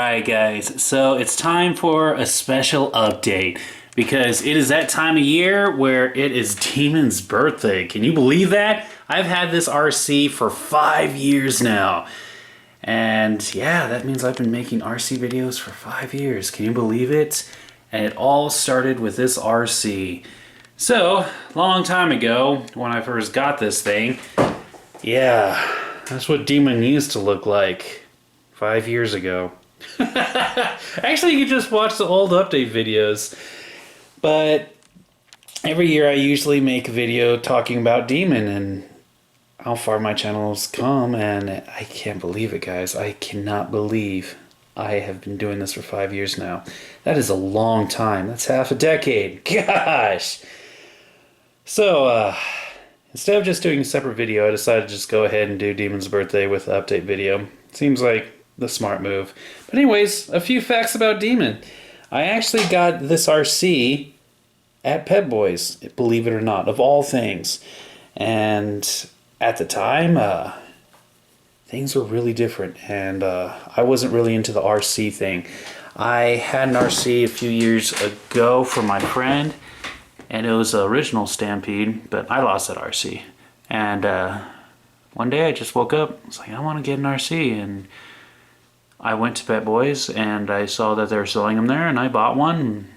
Alright guys, so it's time for a special update because it is that time of year where it is Demon's birthday. Can you believe that? I've had this RC for 5 years now. And yeah, that means I've been making RC videos for 5 years. Can you believe it? And it all started with this RC. So, long time ago, when I first got this thing, yeah, that's what Demon used to look like 5 years ago. Actually, you can just watch the old update videos. But every year I usually make a video talking about Demon and how far my channel's come, and I can't believe it, guys. I cannot believe I have been doing this for 5 years now. That is a long time. That's half a decade. Gosh! So, instead of just doing a separate video, I decided to just go ahead and do Demon's birthday with the update video. Seems like the smart move. But anyways, a few facts about Demon. I actually got this RC at Pet Boys, believe it or not, of all things. And at the time, things were really different, and I wasn't really into the RC thing. I had an RC a few years ago for my friend, and it was the original Stampede, but I lost that RC. And one day I just woke up, I was like, I want to get an RC, and I went to Pet Boys and I saw that they were selling them there, and I bought one.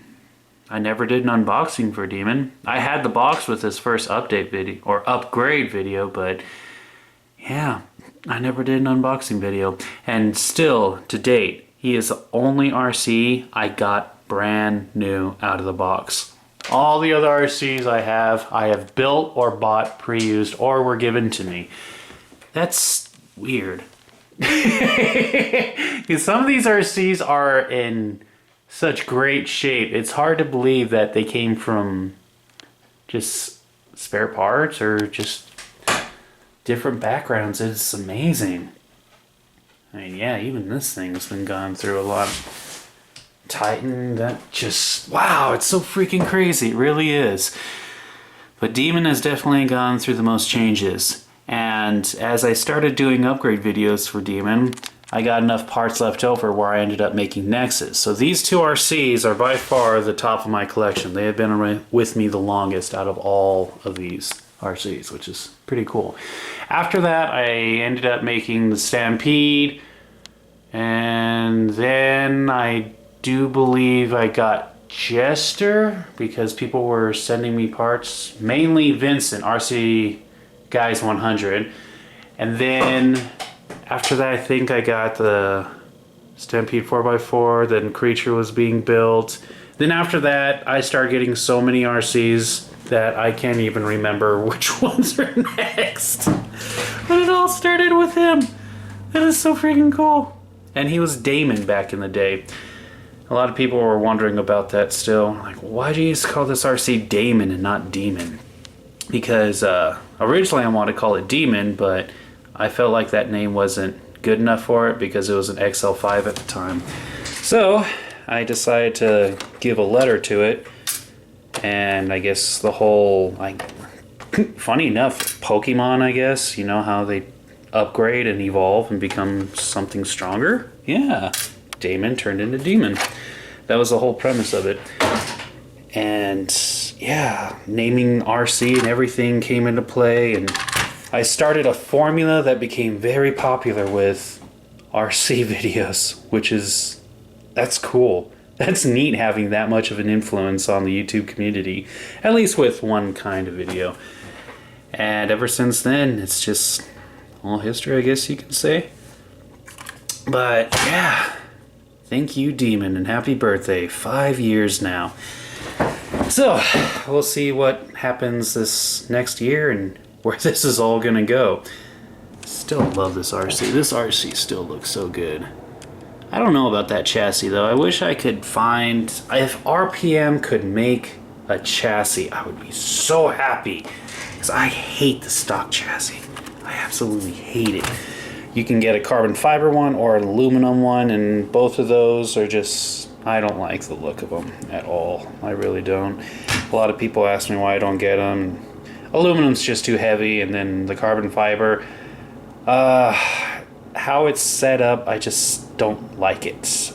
I never did an unboxing for Demon. I had the box with his first update video, or upgrade video, but yeah, I never did an unboxing video. And still, to date, he is the only RC I got brand new out of the box. All the other RCs I have built or bought pre-used or were given to me. That's weird. Because some of these RCs are in such great shape, it's hard to believe that they came from just spare parts or just different backgrounds. It's amazing. I mean, yeah, even this thing's been gone through a lot. Titan, that just, wow, it's so freaking crazy. It really is. But Demon has definitely gone through the most changes. And as I started doing upgrade videos for Demon, I got enough parts left over where I ended up making Nexus. So these two RCs are by far the top of my collection. They have been with me the longest out of all of these RCs, which is pretty cool. After that, I ended up making the Stampede, and then I do believe I got Jester because people were sending me parts, mainly Vincent, RC Guys 100, and then after that I think I got the Stampede 4x4, then Creature was being built. Then after that I started getting so many RCs that I can't even remember which ones are next. But it all started with him. That is so freaking cool. And he was Damon back in the day. A lot of people were wondering about that still. Like, why do you call this RC Damon and not Demon? Because originally I wanted to call it Demon, but I felt like that name wasn't good enough for it because it was an XL5 at the time. So I decided to give a letter to it, and I guess the whole, like, funny enough, Pokemon, I guess, you know how they upgrade and evolve and become something stronger? Yeah, Damon turned into Demon. That was the whole premise of it. And yeah, naming RC and everything came into play, and I started a formula that became very popular with RC videos, which is, that's cool. That's neat having that much of an influence on the YouTube community, at least with one kind of video. And ever since then, it's just all history, I guess you can say. But yeah, thank you, Demon, and happy birthday. 5 years now. So, we'll see what happens this next year and where this is all gonna go. Still love this RC. This RC still looks so good. I don't know about that chassis though. I wish I could find, if RPM could make a chassis, I would be so happy. Because I hate the stock chassis. I absolutely hate it. You can get a carbon fiber one or an aluminum one, and both of those are just, I don't like the look of them at all. I really don't. A lot of people ask me why I don't get them. Aluminum's just too heavy, and then the carbon fiber, how it's set up, I just don't like it.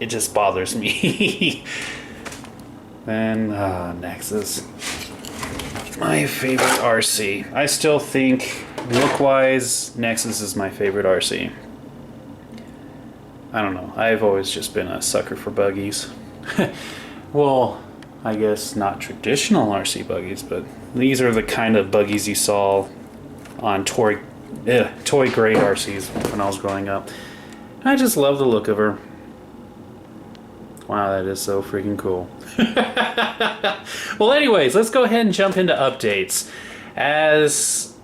it just bothers me. Then Nexus, my favorite RC. I still think look-wise, Nexus is my favorite RC. I don't know. I've always just been a sucker for buggies. Well, I guess not traditional RC buggies, but these are the kind of buggies you saw on toy grade RCs when I was growing up. I just love the look of her. Wow, that is so freaking cool. Well, anyways, let's go ahead and jump into updates. As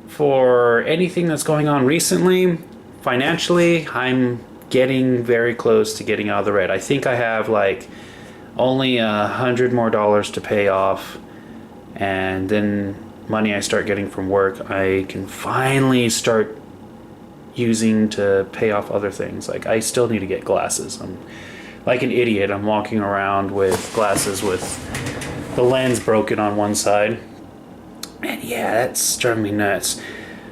for anything that's going on recently, financially, I'm getting very close to getting out of the red. I think I have like only $100 more to pay off, and then money I start getting from work I can finally start using to pay off other things. Like, I still need to get glasses. I'm like an idiot. I'm walking around with glasses with the lens broken on one side, and yeah, that's driving me nuts.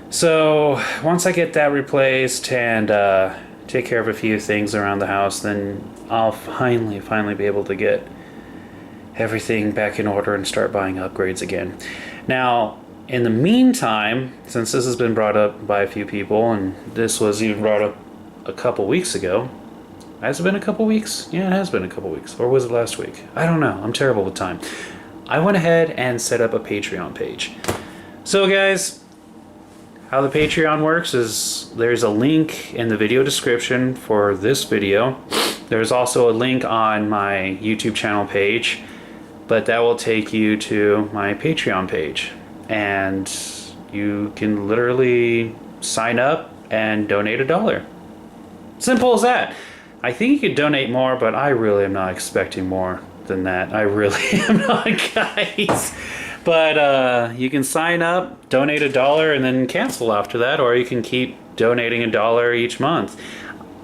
So once I get that replaced and take care of a few things around the house, then I'll finally be able to get everything back in order and start buying upgrades again. Now, in the meantime, since this has been brought up by a few people, and this was even brought up a couple weeks ago. Has it been a couple weeks? Yeah, it has been a couple weeks. Or was it last week? I don't know. I'm terrible with time. I went ahead and set up a Patreon page. So guys, how the Patreon works is there's a link in the video description for this video. There's also a link on my YouTube channel page, but that will take you to my Patreon page. And you can literally sign up and donate $1. Simple as that. I think you could donate more, but I really am not expecting more than that. I really am not, guys. But you can sign up, donate $1, and then cancel after that, or you can keep donating $1 each month.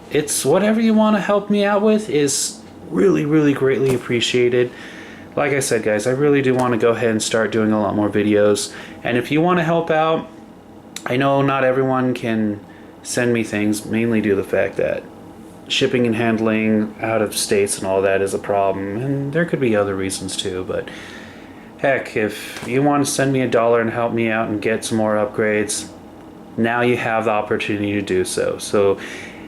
It's whatever you want to help me out with is really greatly appreciated. Like I said, guys, I really do want to go ahead and start doing a lot more videos. And if you want to help out, I know not everyone can send me things, mainly due to the fact that shipping and handling out of states and all that is a problem, and there could be other reasons too. But heck, if you want to send me $1 and help me out and get some more upgrades, now you have the opportunity to do so. So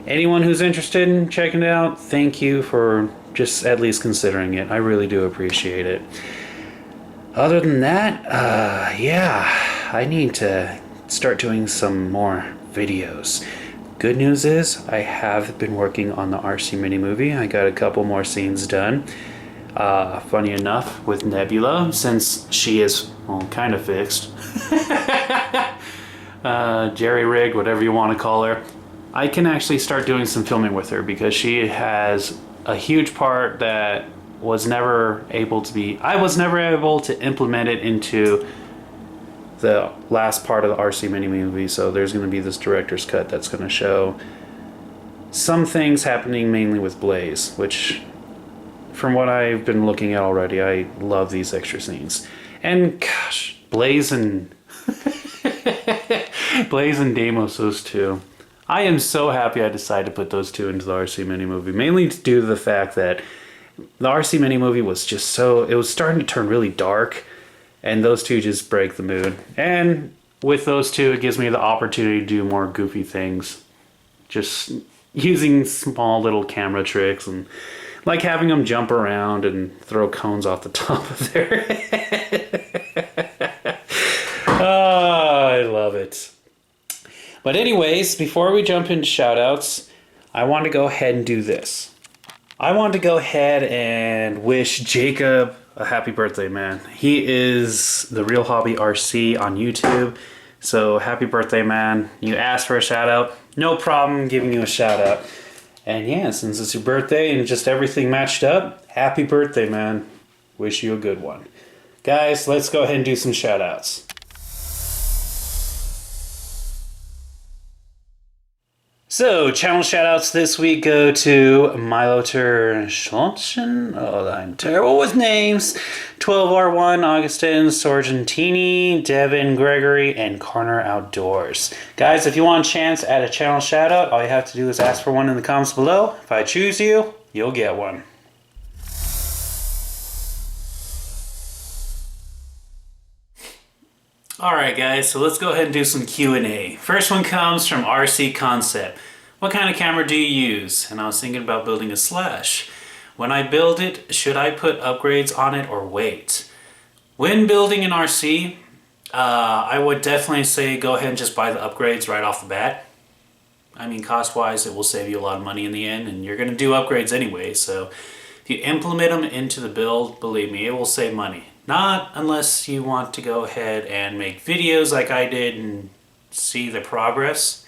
anyone who's interested in checking it out, thank you for just at least considering it. I really do appreciate it. Other than that, yeah, I need to start doing some more videos. Good news is I have been working on the RC mini movie. I got a couple more scenes done. Funny enough, with Nebula, since she is, well, kind of fixed. Jerry rigged, whatever you want to call her. I can actually start doing some filming with her because she has a huge part that was never able to be... I was never able to implement it into the last part of the RC mini movie, so there's going to be this director's cut that's going to show some things happening mainly with Blaze, which, from what I've been looking at already, I love these extra scenes. And gosh, Blaze and Blaze and Deimos, those two. I am so happy I decided to put those two into the RC mini movie, mainly due to the fact that the RC mini movie was just so... it was starting to turn really dark, and those two just break the mood. And with those two, it gives me the opportunity to do more goofy things. Just using small little camera tricks, and like having them jump around and throw cones off the top of their head. Oh, I love it. But anyways, before we jump into shoutouts, I want to go ahead and do this. I want to go ahead and wish Jacob a happy birthday, man. He is the Realhobby RC on YouTube. So happy birthday, man. You asked for a shout out. No problem giving you a shout out. And yeah, since it's your birthday and just everything matched up, happy birthday, man. Wish you a good one. Guys, let's go ahead and do some shout outs. So, channel shoutouts this week go to Milo Ter Sluijwen. Oh, I'm terrible with names. 12R1, Agustin, Sorgentini, Devin Gregory, and Karner Outdoors. Guys, if you want a chance at a channel shoutout, all you have to do is ask for one in the comments below. If I choose you, you'll get one. Alright guys, so let's go ahead and do some Q&A. First one comes from RC Concept. What kind of camera do you use? And I was thinking about building a Slash. When I build it, should I put upgrades on it or wait? When building an RC, I would definitely say go ahead and just buy the upgrades right off the bat. I mean, cost-wise, it will save you a lot of money in the end, and you're going to do upgrades anyway, so if you implement them into the build, believe me, it will save money. Not unless you want to go ahead and make videos like I did and see the progress.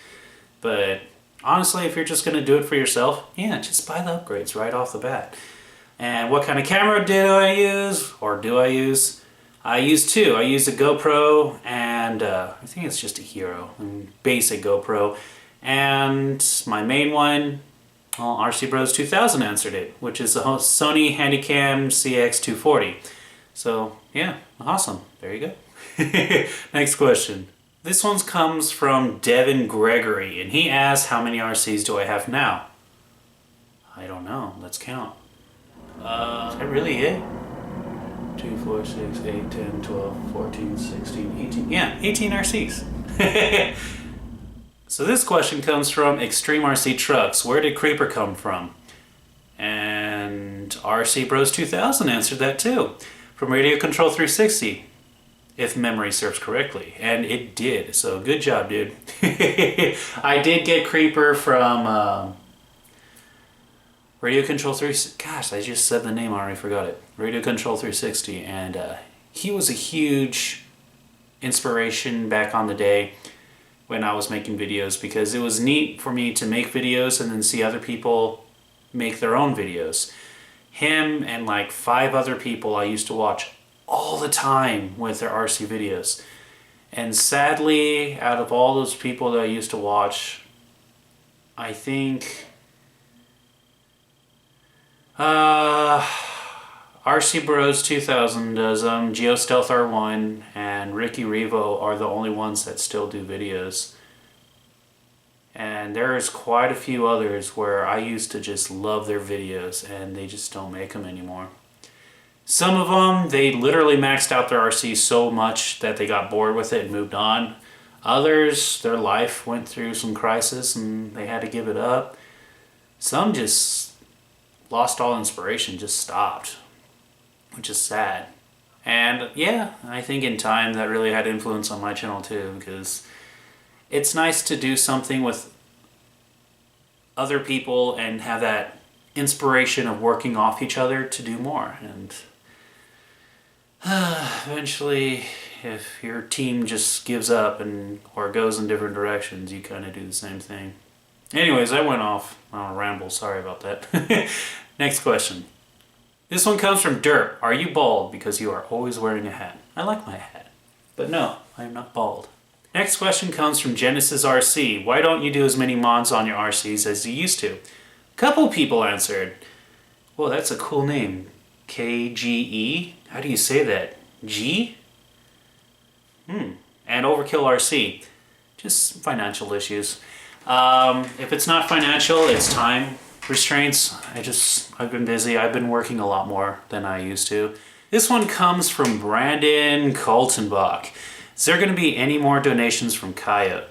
But honestly, if you're just going to do it for yourself, yeah, just buy the upgrades right off the bat. And what kind of camera do I use? I use two. I use a GoPro and I think it's just a Hero, basic GoPro. And my main one, well, RC Bros 2000 answered it, which is the Sony Handycam CX240. So yeah, awesome. There you go. Next question. This one comes from Devin Gregory, and he asks, how many RCs do I have now? I don't know. Let's count. Is that really it? 2, 4, 6, 8, 10, 12, 14, 16, 18. Yeah, 18 RCs. So this question comes from Extreme RC Trucks. Where did Creeper come from? And RC Bros 2000 answered that too. From Radio Control 360, if memory serves correctly. And it did, so good job, dude. I did get Creeper from Radio Control 360. Gosh, I just said the name, I already forgot it. Radio Control 360, and he was a huge inspiration back on the day when I was making videos, because it was neat for me to make videos and then see other people make their own videos. Him and like 5 other people I used to watch all the time with their RC videos. And sadly, out of all those people that I used to watch, I think RC Bros 2000 does them, GeoStealth R1 and Ricky Revo are the only ones that still do videos. And there's quite a few others where I used to just love their videos and they just don't make them anymore. Some of them, they literally maxed out their RC so much that they got bored with it and moved on. Others, their life went through some crisis and they had to give it up. Some just lost all inspiration, just stopped, which is sad. And yeah, I think in time that really had influence on my channel too, because it's nice to do something with other people and have that inspiration of working off each other to do more. And eventually, if your team just gives up and or goes in different directions, you kind of do the same thing. Anyways, I went off on a ramble. Sorry about that. Next question. This one comes from Derp. Are you bald because you are always wearing a hat? I like my hat. But no, I am not bald. Next question comes from Genesis RC. Why don't you do as many mods on your RCs as you used to? A couple people answered. Whoa, that's a cool name. KGE? How do you say that? G? And Overkill RC. Just financial issues. If it's not financial, it's time restraints. I've been busy. I've been working a lot more than I used to. This one comes from Brandon Kaltenbach. Is there going to be any more donations from Coyote?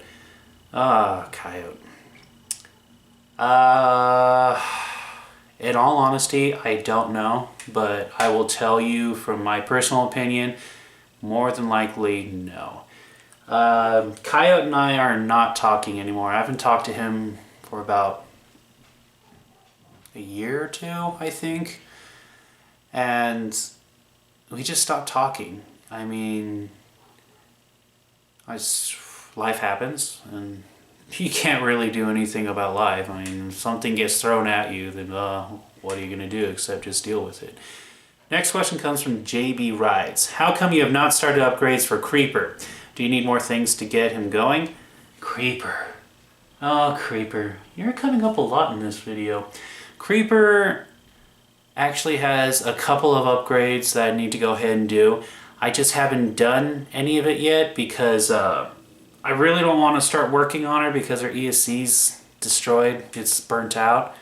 Coyote. In all honesty, I don't know, but I will tell you from my personal opinion, more than likely, no. Coyote and I are not talking anymore. I haven't talked to him for about a year or two, I think. And we just stopped talking. I mean, life happens, and you can't really do anything about life. I mean, if something gets thrown at you, then what are you going to do except just deal with it? Next question comes from JB Rides. How come you have not started upgrades for Creeper? Do you need more things to get him going? Creeper. Oh, Creeper. You're coming up a lot in this video. Creeper actually has a couple of upgrades that I need to go ahead and do. I just haven't done any of it yet because I really don't want to start working on her because her ESC's destroyed. It's burnt out.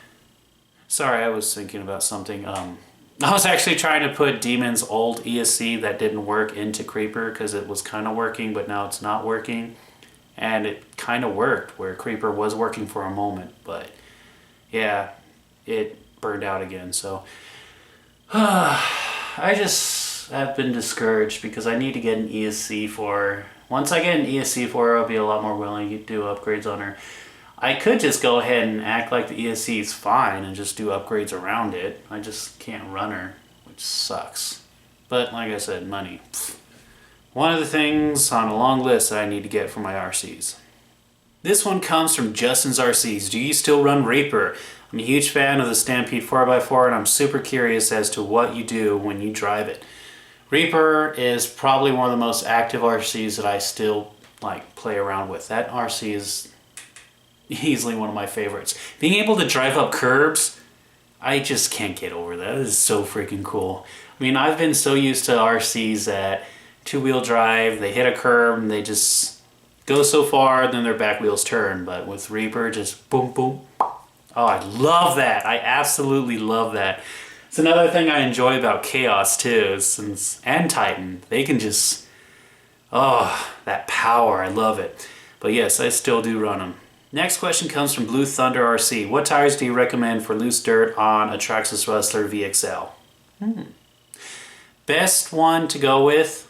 Sorry, I was thinking about something. I was actually trying to put Demon's old ESC that didn't work into Creeper because it was kind of working, but now it's not working. And it kind of worked where Creeper was working for a moment, but yeah, it burned out again. So I just have been discouraged because I need to get an ESC for. Once I get an ESC for her, I'll be a lot more willing to do upgrades on her. I could just go ahead and act like the ESC is fine and just do upgrades around it. I just can't run her, which sucks. But like I said, money. One of the things on a long list that I need to get for my RCs. This one comes from Justin's RCs. Do you still run Reaper? I'm a huge fan of the Stampede 4x4 and I'm super curious as to what you do when you drive it. Reaper is probably one of the most active RCs that I still play around with. That RC is easily one of my favorites. Being able to drive up curbs, I just can't get over that. It is so freaking cool. I mean, I've been so used to RCs that two-wheel drive, they hit a curb and they just go so far, then their back wheels turn. But with Reaper, just boom, boom. Oh, I love that. I absolutely love that. It's another thing I enjoy about Chaos too, and Titan. They can just, oh, that power. I love it. But yes, I still do run them. Next question comes from Blue Thunder RC. What tires do you recommend for loose dirt on a Traxxas Rustler VXL? Best one to go with?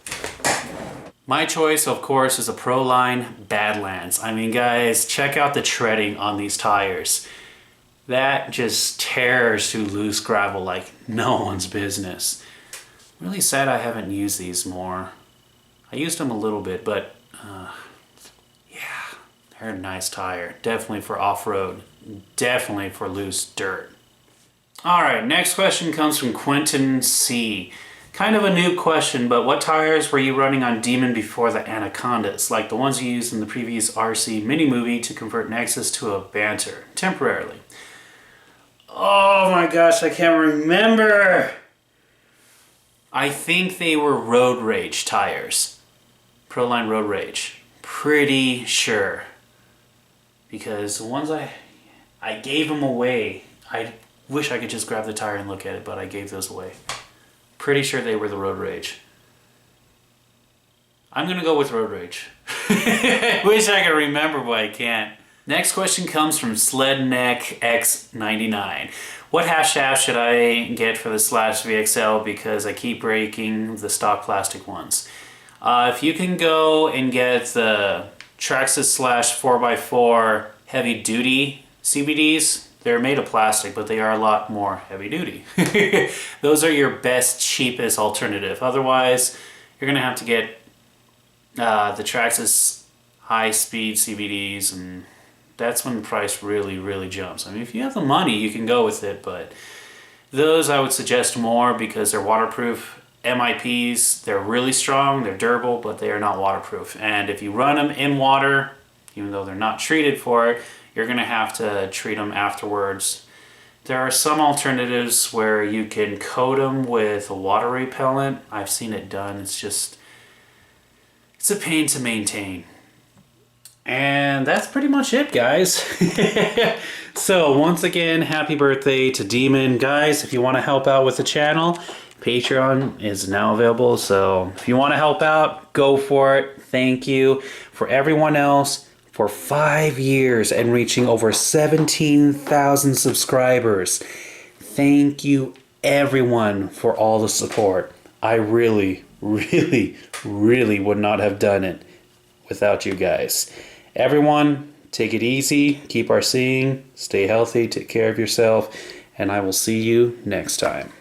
My choice, of course, is a Proline Badlands. I mean, guys, check out the treading on these tires. That just tears through loose gravel like no one's business. Really sad I haven't used these more. I used them a little bit, but they're a nice tire. Definitely for off-road. Definitely for loose dirt. Alright, next question comes from Quentin C. Kind of a noob question, but what tires were you running on Demon before the Anacondas? Like the ones you used in the previous RC mini-movie to convert Nexus to a Banter, temporarily. Oh my gosh, I can't remember! I think they were Road Rage tires. Proline Road Rage. Pretty sure. Because the ones I gave them away. I wish I could just grab the tire and look at it, but I gave those away. Pretty sure they were the Road Rage. I'm gonna go with Road Rage. Wish I could remember, but I can't. Next question comes from Sledneck X99. What half shaft should I get for the Slash VXL because I keep breaking the stock plastic ones? If you can go and get the Traxxas Slash 4x4 heavy duty CVDs, they're made of plastic, but they are a lot more heavy duty. Those are your best, cheapest alternative. Otherwise, you're gonna have to get the Traxxas high speed CVDs, and that's when the price really, really jumps. I mean, if you have the money, you can go with it, but those I would suggest more because they're waterproof. MIPs, they're really strong, they're durable, but they are not waterproof. And if you run them in water, even though they're not treated for it, you're gonna have to treat them afterwards. There are some alternatives where you can coat them with a water repellent. I've seen it done. It's a pain to maintain. And that's pretty much it, guys. So once again, happy birthday to Demon. Guys, if you want to help out with the channel, Patreon is now available, so if you want to help out, go for it. Thank you. For everyone else, for 5 years and reaching over 17,000 subscribers. Thank you, everyone, for all the support. I really, really, really would not have done it without you guys. Everyone, take it easy, keep RCing, stay healthy, take care of yourself, and I will see you next time.